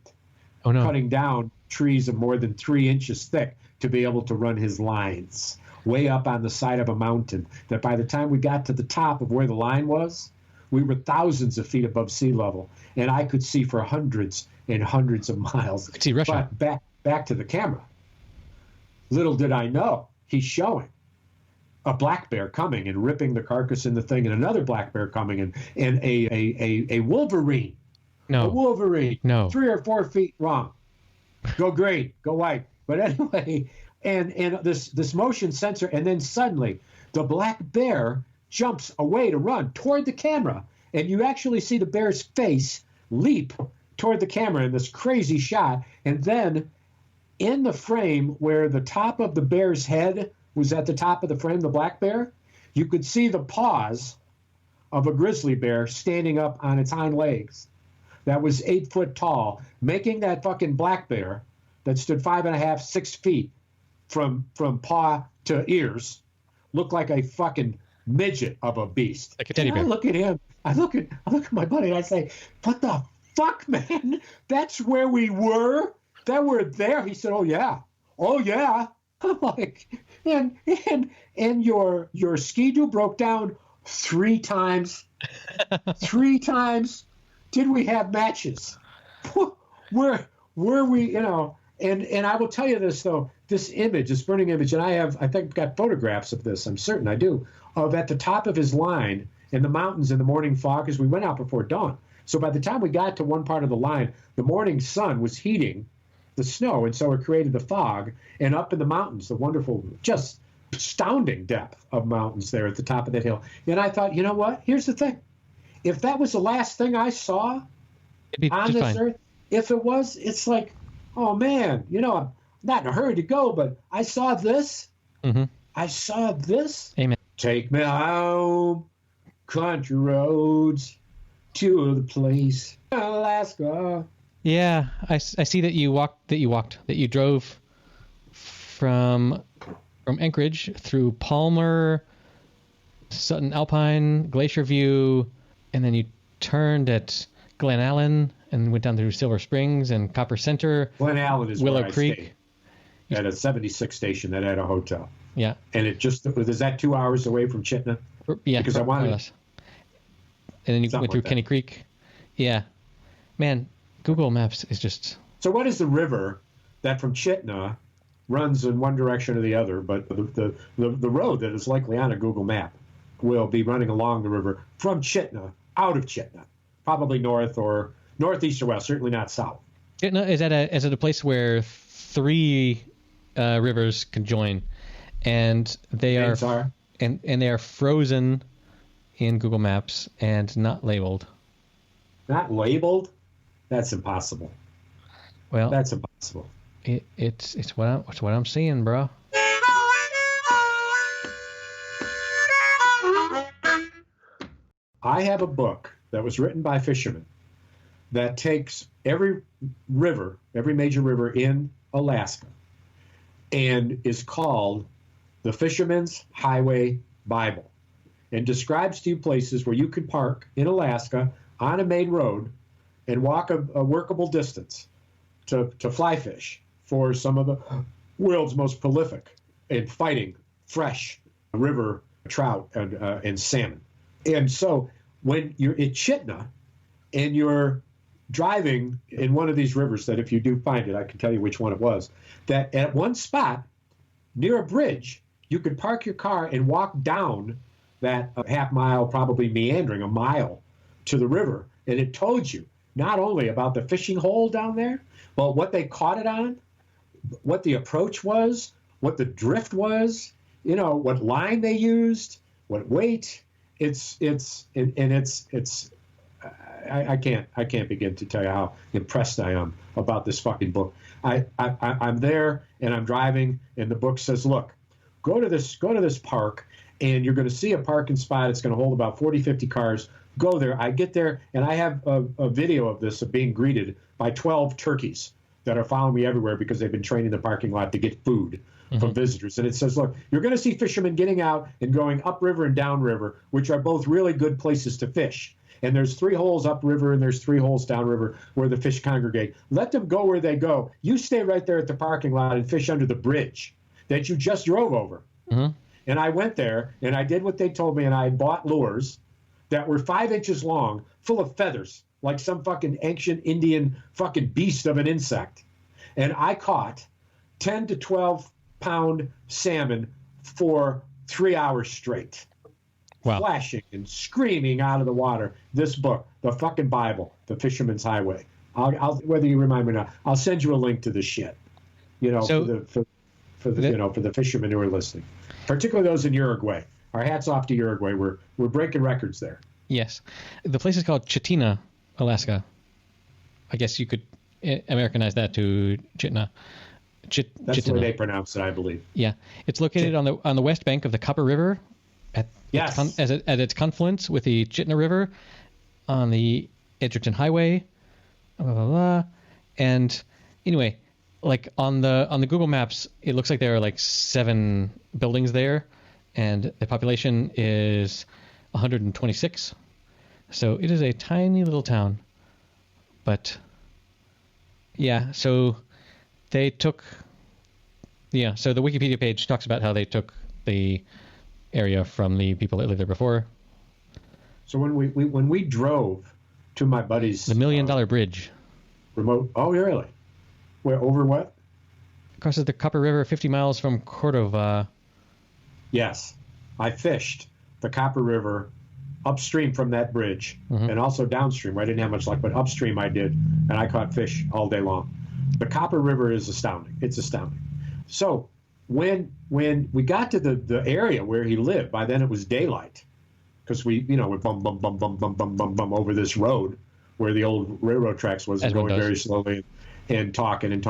cutting down trees of more than 3 inches thick to be able to run his lines way up on the side of a mountain that by the time we got to the top of where the line was, we were thousands of feet above sea level, and I could see for hundreds and hundreds of miles. I could see Russia. But back to the camera. Little did I know, he's showing a black bear coming and ripping the carcass in the thing, and another black bear coming and a wolverine. No. A wolverine. No. 3 or 4 feet wrong. Go green, go white. But anyway, and this motion sensor, and then suddenly the black bear jumps away to run toward the camera, and you actually see the bear's face leap toward the camera in this crazy shot, and then in the frame where the top of the bear's head was at the top of the frame, the black bear, you could see the paws of a grizzly bear standing up on its hind legs. That was 8 foot tall, making that fucking black bear that stood 5.5, 6 feet from paw to ears look like a fucking midget of a beast. Like a teddy bear. I look at him. I look at my buddy and I say, "What the fuck, man? That's where we were? That we're there?" He said, "Oh yeah. Oh yeah." I'm like, and your Ski-Doo broke down 3 times. 3 times. Did we have matches? Where were we, and I will tell you this though, this image, this burning image, and I think got photographs of this, I'm certain I do, of at the top of his line in the mountains in the morning fog, because we went out before dawn. So by the time we got to one part of the line, the morning sun was heating the snow, and so it created the fog. And up in the mountains, the wonderful, just astounding depth of mountains there at the top of that hill. And I thought, you know what? Here's the thing. If that was the last thing I saw on this earth, if it was, it's like, oh man, I'm not in a hurry to go, but I saw this. Mm-hmm. I saw this. Amen. Take me home, country roads, to the place, Alaska. Yeah, I see that you drove from Anchorage through Palmer, Sutton Alpine, Glacier View, and then you turned at Glen Allen and went down through Silver Springs and Copper Center. Glen Allen is Willow where Creek. I stayed, at a 76 station that had a hotel. Yeah. And it just, is that 2 hours away from Chitina? Yeah. Because I wanted. And then you went through like Kenny Creek. Yeah. Man, Google Maps is just. So what is the river that from Chitina runs in one direction or the other, but the road that is likely on a Google map will be running along the river from Chitina, out of Chitina, probably north or northeast or west, certainly not south. Chitina is at a place where 3 rivers can join, and they are and they are frozen in Google Maps and not labeled. Not labeled? That's impossible. Well, that's impossible. It's what I'm seeing, bro. I have a book that was written by fishermen that takes every river, every major river in Alaska, and is called the Fisherman's Highway Bible, and describes to you places where you can park in Alaska on a main road and walk a workable distance to fly fish for some of the world's most prolific and fighting fresh river trout and salmon. And so when you're at Chitina and you're driving in one of these rivers, that if you do find it, I can tell you which one it was, that at one spot near a bridge, you could park your car and walk down that half mile, probably meandering a mile to the river. And it told you not only about the fishing hole down there, but what they caught it on, what the approach was, what the drift was, what line they used, what weight. I can't begin to tell you how impressed I am about this fucking book. I'm there and I'm driving, and the book says, look, go to this park, and you're going to see a parking spot. It's going to hold about 40, 50 cars. Go there. I get there, and I have a video of this, of being greeted by 12 turkeys that are following me everywhere because they've been training the parking lot to get food from visitors. And it says, look, you're going to see fishermen getting out and going upriver and downriver, which are both really good places to fish. And there's 3 holes upriver and there's 3 holes downriver where the fish congregate. Let them go where they go. You stay right there at the parking lot and fish under the bridge that you just drove over. And I went there and I did what they told me, and I bought lures that were 5 inches long, full of feathers, like some fucking ancient Indian fucking beast of an insect. And I caught 10 to 12 pound salmon for 3 hours straight. Wow. Flashing and screaming out of the water. This book, the fucking Bible, The Fisherman's Highway. I'll whether you remind me or not, I'll send you a link to this shit. For the fishermen who are listening, particularly those in Uruguay. Our hats off to Uruguay. We're breaking records there. Yes, the place is called Chitina, Alaska. I guess you could Americanize that to Chitina. That's the way they pronounce it, I believe. Yeah, it's located on the west bank of the Copper River, at its confluence with the Chitina River, on the Edgerton Highway, blah, blah, blah. And anyway, like on the Google Maps, it looks like there are like 7 buildings there, and the population is 126. So it is a tiny little town. But yeah, so they took, so the Wikipedia page talks about how they took the area from the people that lived there before. So when we drove to my buddy's, the $1 Million Bridge, remote. Oh, really? Where, over what? Crosses the Copper River 50 miles from Cordova. Yes, I fished the Copper River upstream from that bridge, and also downstream, where I didn't have much luck, but upstream I did, and I caught fish all day long. The Copper River is astounding. It's astounding. So when we got to the area where he lived, by then it was daylight, because we went bum bum bum bum bum bum bum bum over this road where the old railroad tracks was, going very slowly, and talking. And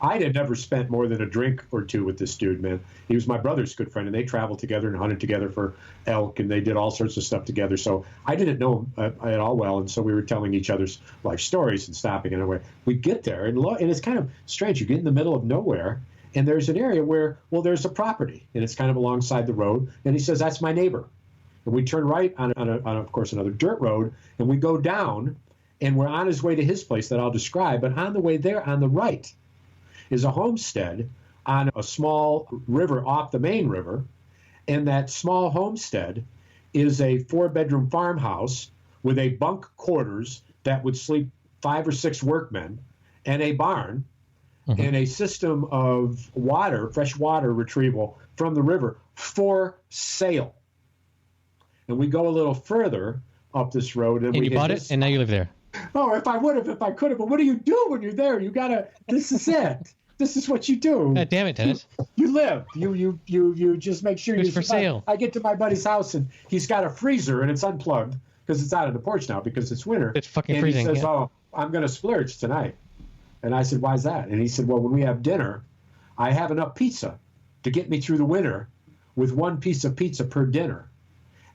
I had never spent more than a drink or two with this dude, man. He was my brother's good friend, and they traveled together and hunted together for elk, and they did all sorts of stuff together. So I didn't know him at all well, and so we were telling each other's life stories and stopping. And anyway, we get there, and it's kind of strange. You get in the middle of nowhere, and there's an area where, there's a property, and it's kind of alongside the road, and he says, that's my neighbor. And we turn right on of course, another dirt road, and we go down, and we're on his way to his place that I'll describe. But on the way there, on the right, is a homestead on a small river off the main river. And that small homestead is a 4-bedroom farmhouse with a bunk quarters that would sleep 5 or 6 workmen, and a barn, and a system of fresh water retrieval from the river for sale. And we go a little further up this road. And you bought it, and now you live there. Oh, if I could have. But what do you do when you're there? You gotta. This is it. This is what you do. Damn it, Dennis. You live. You just make sure it's for sale. I get to my buddy's house, and he's got a freezer, and it's unplugged because it's out on the porch now because it's winter. It's fucking and freezing. He says, "Oh, I'm gonna splurge tonight." And I said, "Why's that?" And he said, "Well, when we have dinner, I have enough pizza to get me through the winter with one piece of pizza per dinner.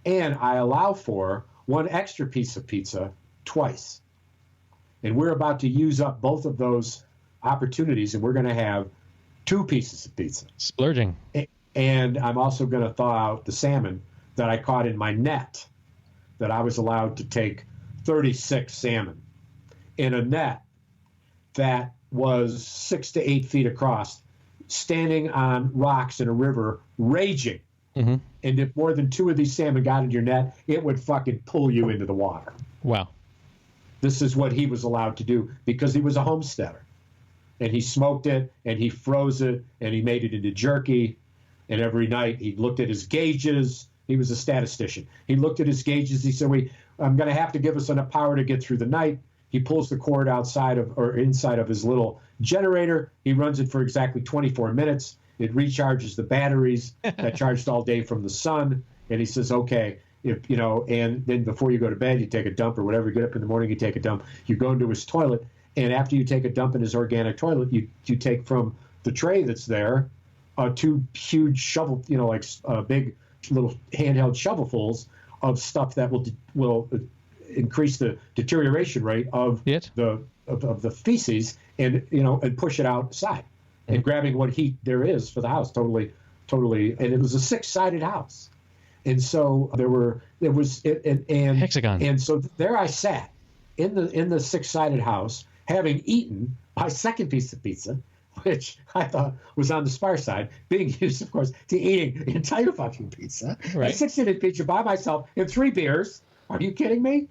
And I allow for one extra piece of pizza twice. And we're about to use up both of those opportunities, and we're going to have 2 pieces of pizza. Splurging. And I'm also going to thaw out the salmon that I caught in my net, that I was allowed to take 36 salmon in a net that was 6 to 8 feet across, standing on rocks in a river, raging. Mm-hmm. And if more than 2 of these salmon got in your net, it would fucking pull you into the water. Wow. This is what he was allowed to do because he was a homesteader. And he smoked it, and he froze it, and he made it into jerky. And every night he looked at his gauges. He was a statistician. He looked at his gauges. He said, I'm going to have to give us enough power to get through the night. He pulls the cord outside of or inside of his little generator. He runs it for exactly 24 minutes. It recharges the batteries that charged all day from the sun. And he says, okay, and then before you go to bed, you take a dump or whatever. You get up in the morning, you take a dump. You go into his toilet. And after you take a dump in his organic toilet, you take from the tray that's there 2 huge shovel, big little handheld shovelfuls of stuff that will increase the deterioration rate of the feces and push it outside and grabbing what heat there is for the house. Totally. And it was a 6-sided house. And so there was hexagon. And so there I sat in the 6-sided house, having eaten my second piece of pizza, which I thought was on the sparse side, being used, of course, to eating the entire fucking pizza. Right. A 6-sided pizza by myself and 3 beers. Are you kidding me?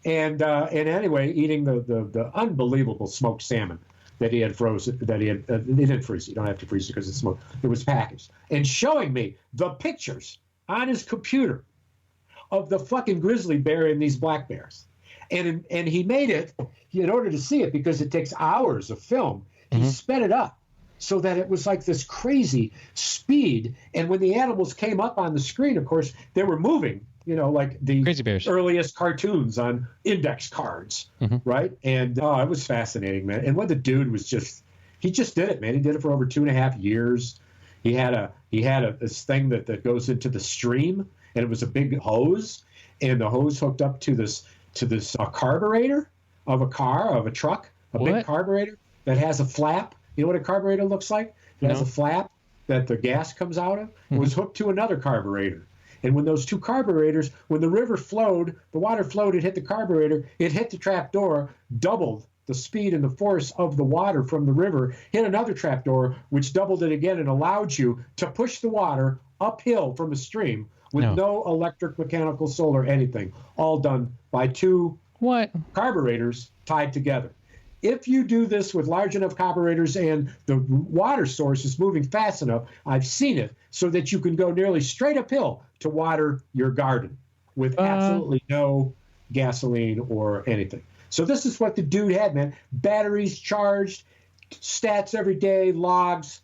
And anyway, eating the unbelievable smoked salmon that he had frozen, that he didn't freeze it. You don't have to freeze it because it's smoked. It was packaged. And showing me the pictures on his computer of the fucking grizzly bear and these black bears. And he made it, in order to see it, because it takes hours of film, he sped it up so that it was like this crazy speed. And when the animals came up on the screen, of course, they were moving, like the Crazy bears. Earliest cartoons on index cards, right? And it was fascinating, man. And what the dude was he just did it, man. He did it for over 2.5 years. He had this thing that goes into the stream, and it was a big hose, and the hose hooked up to this carburetor of a truck, big carburetor that has a flap. You know what a carburetor looks like? It has a flap that the gas comes out of. It was hooked to another carburetor. And when those 2 carburetors, when the river flowed, the water flowed, it hit the carburetor, it hit the trap door, doubled the speed and the force of the water from the river, hit another trap door, which doubled it again and allowed you to push the water uphill from a stream with no electric, mechanical, solar, anything, all done by 2 carburetors tied together. If you do this with large enough carburetors and the water source is moving fast enough, I've seen it, so that you can go nearly straight uphill to water your garden with absolutely no gasoline or anything. So this is what the dude had, man. Batteries charged, stats every day, logs,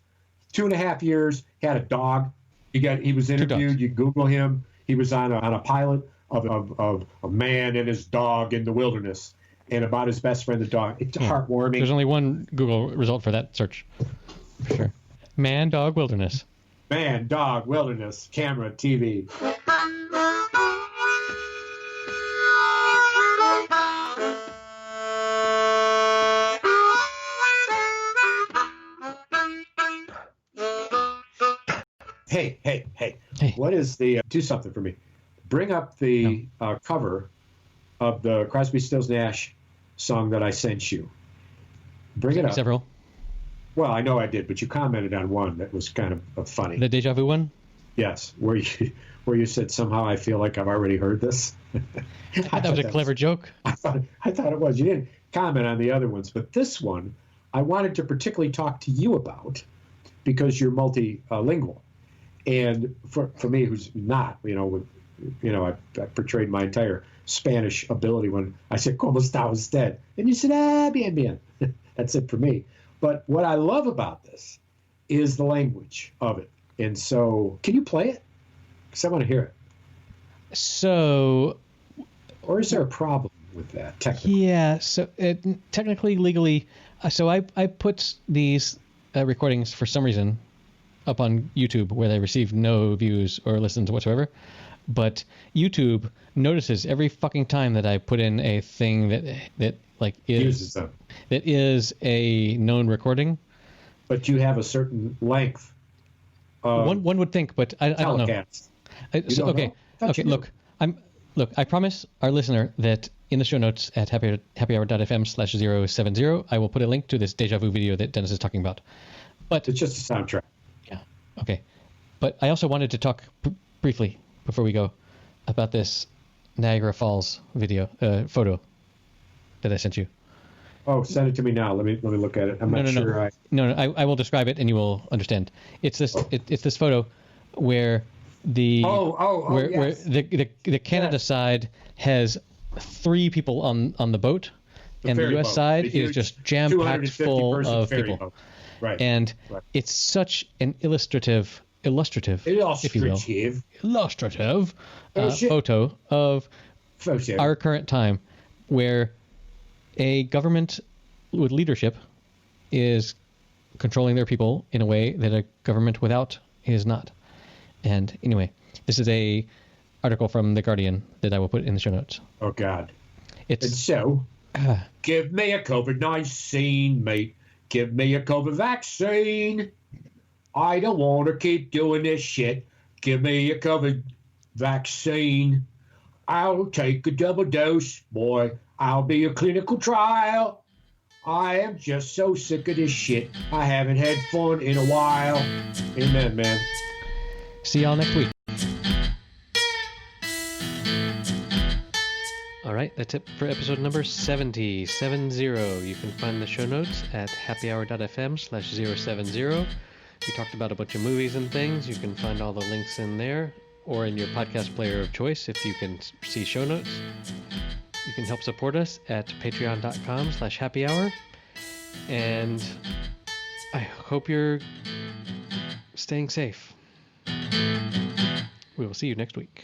2.5 years, had a dog. He was interviewed. You Google him. He was on a pilot of a man and his dog in the wilderness, and about his best friend, the dog. It's heartwarming. There's only one Google result for that search, for sure. Man, dog, wilderness. Man, dog, wilderness, camera, TV. Hey. What is do something for me. Bring up the cover of the Crosby, Stills, Nash song that I sent you. Bring it up. Several. Well, I know I did, but you commented on one that was kind of funny. The Déjà Vu one? Yes, where you said, somehow I feel like I've already heard this. I thought that was a clever joke. I thought it was. You didn't comment on the other ones, but this one I wanted to particularly talk to you about because you're multilingual. And for me, who's not, I portrayed my entire Spanish ability when I said, ¿Cómo está usted? And you said, bien, bien. That's it for me. But what I love about this is the language of it. And so, can you play it? Because I want to hear it. So... Or is there a problem with that, technically? Yeah, so technically, legally... So I put these recordings, for some reason, up on YouTube where they receive no views or listens whatsoever. but YouTube notices every fucking time that I put in a thing that like Uses them. that is a known recording. But you have a certain length. One would think, but I don't know. Telecast. So, don't know? I thought you knew. Look, I promise our listener that in the show notes at happyhour.fm/070, I will put a link to this Déjà Vu video that Dennis is talking about. But It's just a soundtrack. yeah, okay. But I also wanted to talk briefly before we go about this Niagara Falls photo that I sent you. Oh, send it to me now. Let me look at it. I'm not sure. I will describe it and you will understand. It's this it's this photo where the where yes. the Canada side has 3 people on the boat, and the ferry US boat. side The huge is just jam packed 250 full person of ferry people. boat. Right. And Right. it's such an illustrative, if you will, illustrative photo of our current time, where a government with leadership is controlling their people in a way that a government without is not. And anyway, this is a article from The Guardian that I will put in the show notes. Oh, God. It's And so, give me a COVID-19, mate. Give me a COVID vaccine. I don't want to keep doing this shit. Give me a COVID vaccine. I'll take a double dose, boy. I'll be a clinical trial. I am just so sick of this shit. I haven't had fun in a while. Amen, man. See y'all next week. All right, that's it for episode number 70. You can find the show notes at happyhour.fm/070. We talked about a bunch of movies and things. You can find all the links in there or in your podcast player of choice if you can see show notes. You can help support us at patreon.com/happyhour. And I hope you're staying safe. We will see you next week.